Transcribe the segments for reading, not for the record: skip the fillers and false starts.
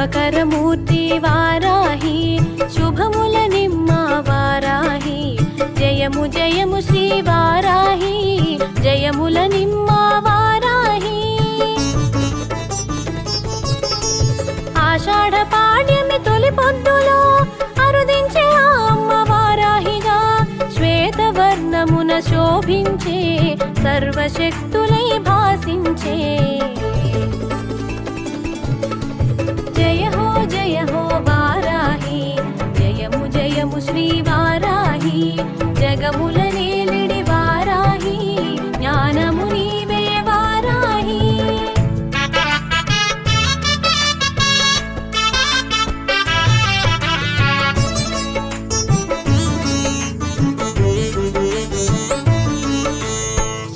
మకరమూర్తి వారాహి శుభముల నిమ్మ వారాహి జయము జయము శ్రీ వారాహి జయముల నిమ్మ వారాహి ఆషాఢ పాడ్యమి తొలి పొద్దులో అరుదించే ఆ అమ్మ వారాహిగా శ్వేతవర్ణమున శోభించే సర్వశక్తులై భాసించే జయ హో వారాహి జయము జయము శ్రీ వారాహి జగముల నేలిడి వారాహి జ్ఞానము నీవే వారాహి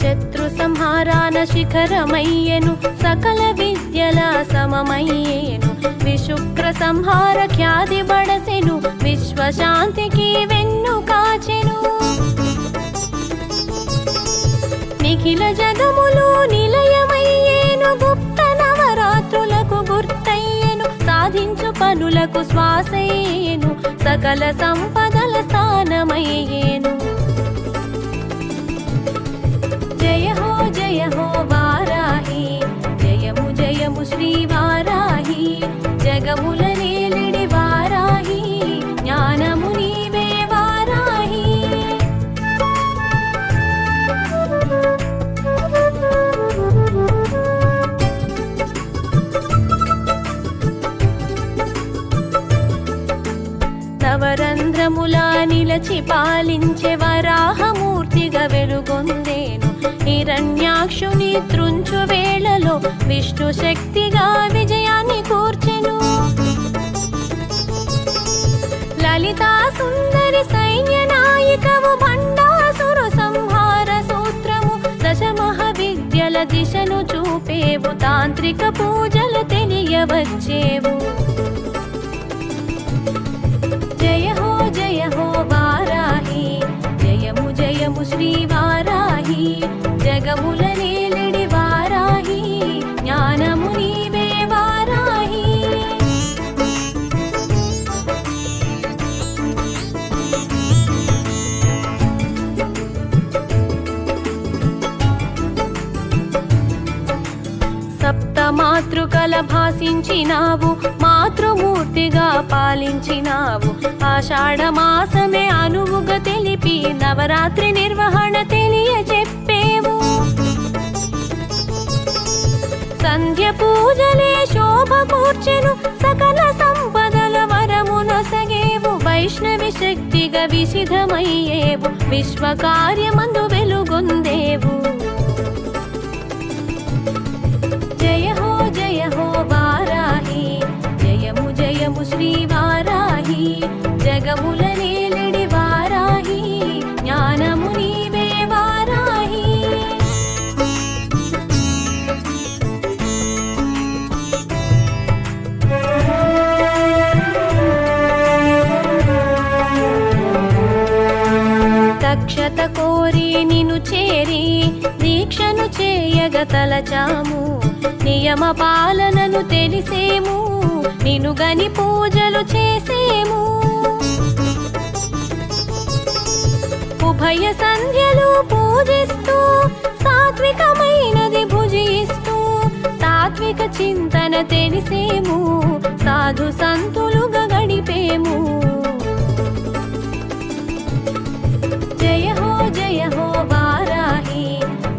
శత్రు సంహారాన శిఖరమయ్యెను సకల విద్యల సమమయ్యేను విశుక్ర సంహార ఖ్యాతి బడసెను విశ్వశాంతికి వెన్ను కాచెను నిఖిల జగములు నిలయమయ్యేను గుప్త నవరాత్రులకు గుర్తయ్యేను సాధించు పనులకు శ్వాసయ్యేను సకల సంపదల స్థానమయ్యేను జయ హో వారాహి జయము జయము శ్రీ వారాహి జగముల నేలిడి వారాహి జ్ఞానము నీవే వారాహి నవరంధ్రముల నిలచి పాలించే వరాహమూర్తిగా వెలుగొందేను హిరణ్యాక్షుని త్రుంచు వేళలో విష్ణు శక్తిగా విజయాన్ని కూర్చెను లలితా సుందరి సైన్య నాయికవు భండాసురు సంహార సూత్రము దశమహ విద్యల దిశను చూపేవు తాంత్రిక పూజలు తెలియవచ్చేవు జయ హో వారాహి జయము జయము శ్రీ వారాహి జగముల నేలిడి వారాహి జ్ఞానము నీవే వారాహి సప్త మాతృకల భాసించినావు మాతృమూర్తిగా పాలించినావు ఆషాఢ మాసమే అనువుగా తెలిపి నవరాత్రి నిర్వహణ తెలియచెప్పేవు సంధ్య పూజలే శోభ కూర్చెను సకల సంపదల వరమునొసగేవు వైష్ణవి శక్తిగా విసిధమయ్యేవు విశ్వకార్యమందు వెలుగొందేవు జయ హో వారాహి జయము జయము శ్రీ వారాహి జగముల నేలిడి వారాహి జ్ఞానము నీవే వారాహి దక్షత కోరి నిను చేరి దీక్షను చేయగ తలచాము నియమ పాలనను తెలిసేము నిను గని పూజలు చేసేము ఉభయ సంధ్యలు పూజిస్తూ సాత్వికమైనది భుజిస్తూ తాత్విక చింతన తెలిసేము సాధు సంతులుగా గడిపేము జయ హో వారాహి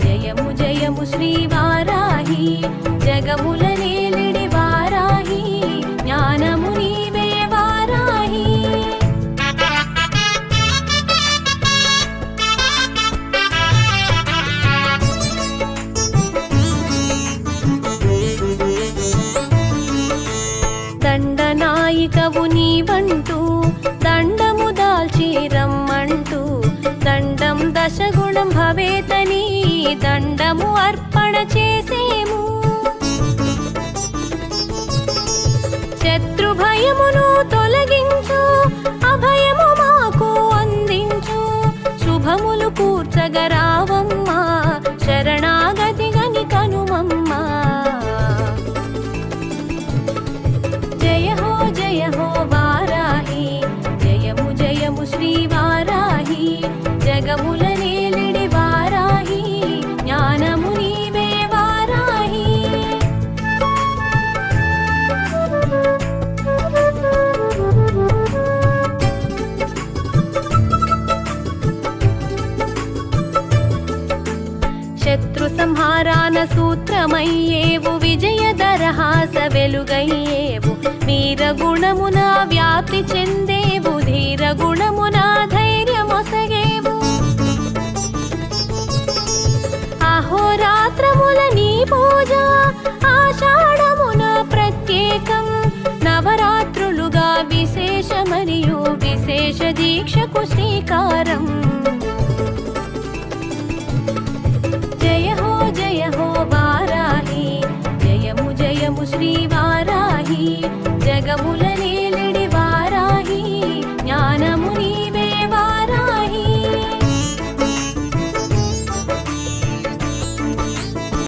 జయము జయము శ్రీ వారాహి జగముల నేలిడి వారాహి జ్ఞానము నీవే వారాహి దండనాయికవు నీవంటూ దండము దాల్చి రమ్మంటూ దండం దశగుణం భవేతని దండము అర్పణ చేసేము శత్రు భయమును తొలగించు అభయము మాకు అందించు శుభములు కూర్చగరావమ్మా శరణాగతి గని కనుమమ్మా జయ హో వారాహి జయము జయము శ్రీ వారాహి జగముల నేలిడి వారాహి జ్ఞానము నీవే వారాహి శత్రు సంహారాన సూత్రమయ్యేవు విజయదరహాస వెలుగయ్యేవు వీర గుణమున వ్యాప్తి చెందేవు ధీర గుణమున ధైర్యమొసగేవు అహోరాత్రముల నీ పూజ ఆషాఢమున ప్రత్యేకం నవరాత్రులుగా విశేష మరియు విశేష దీక్షకు శ్రీకారం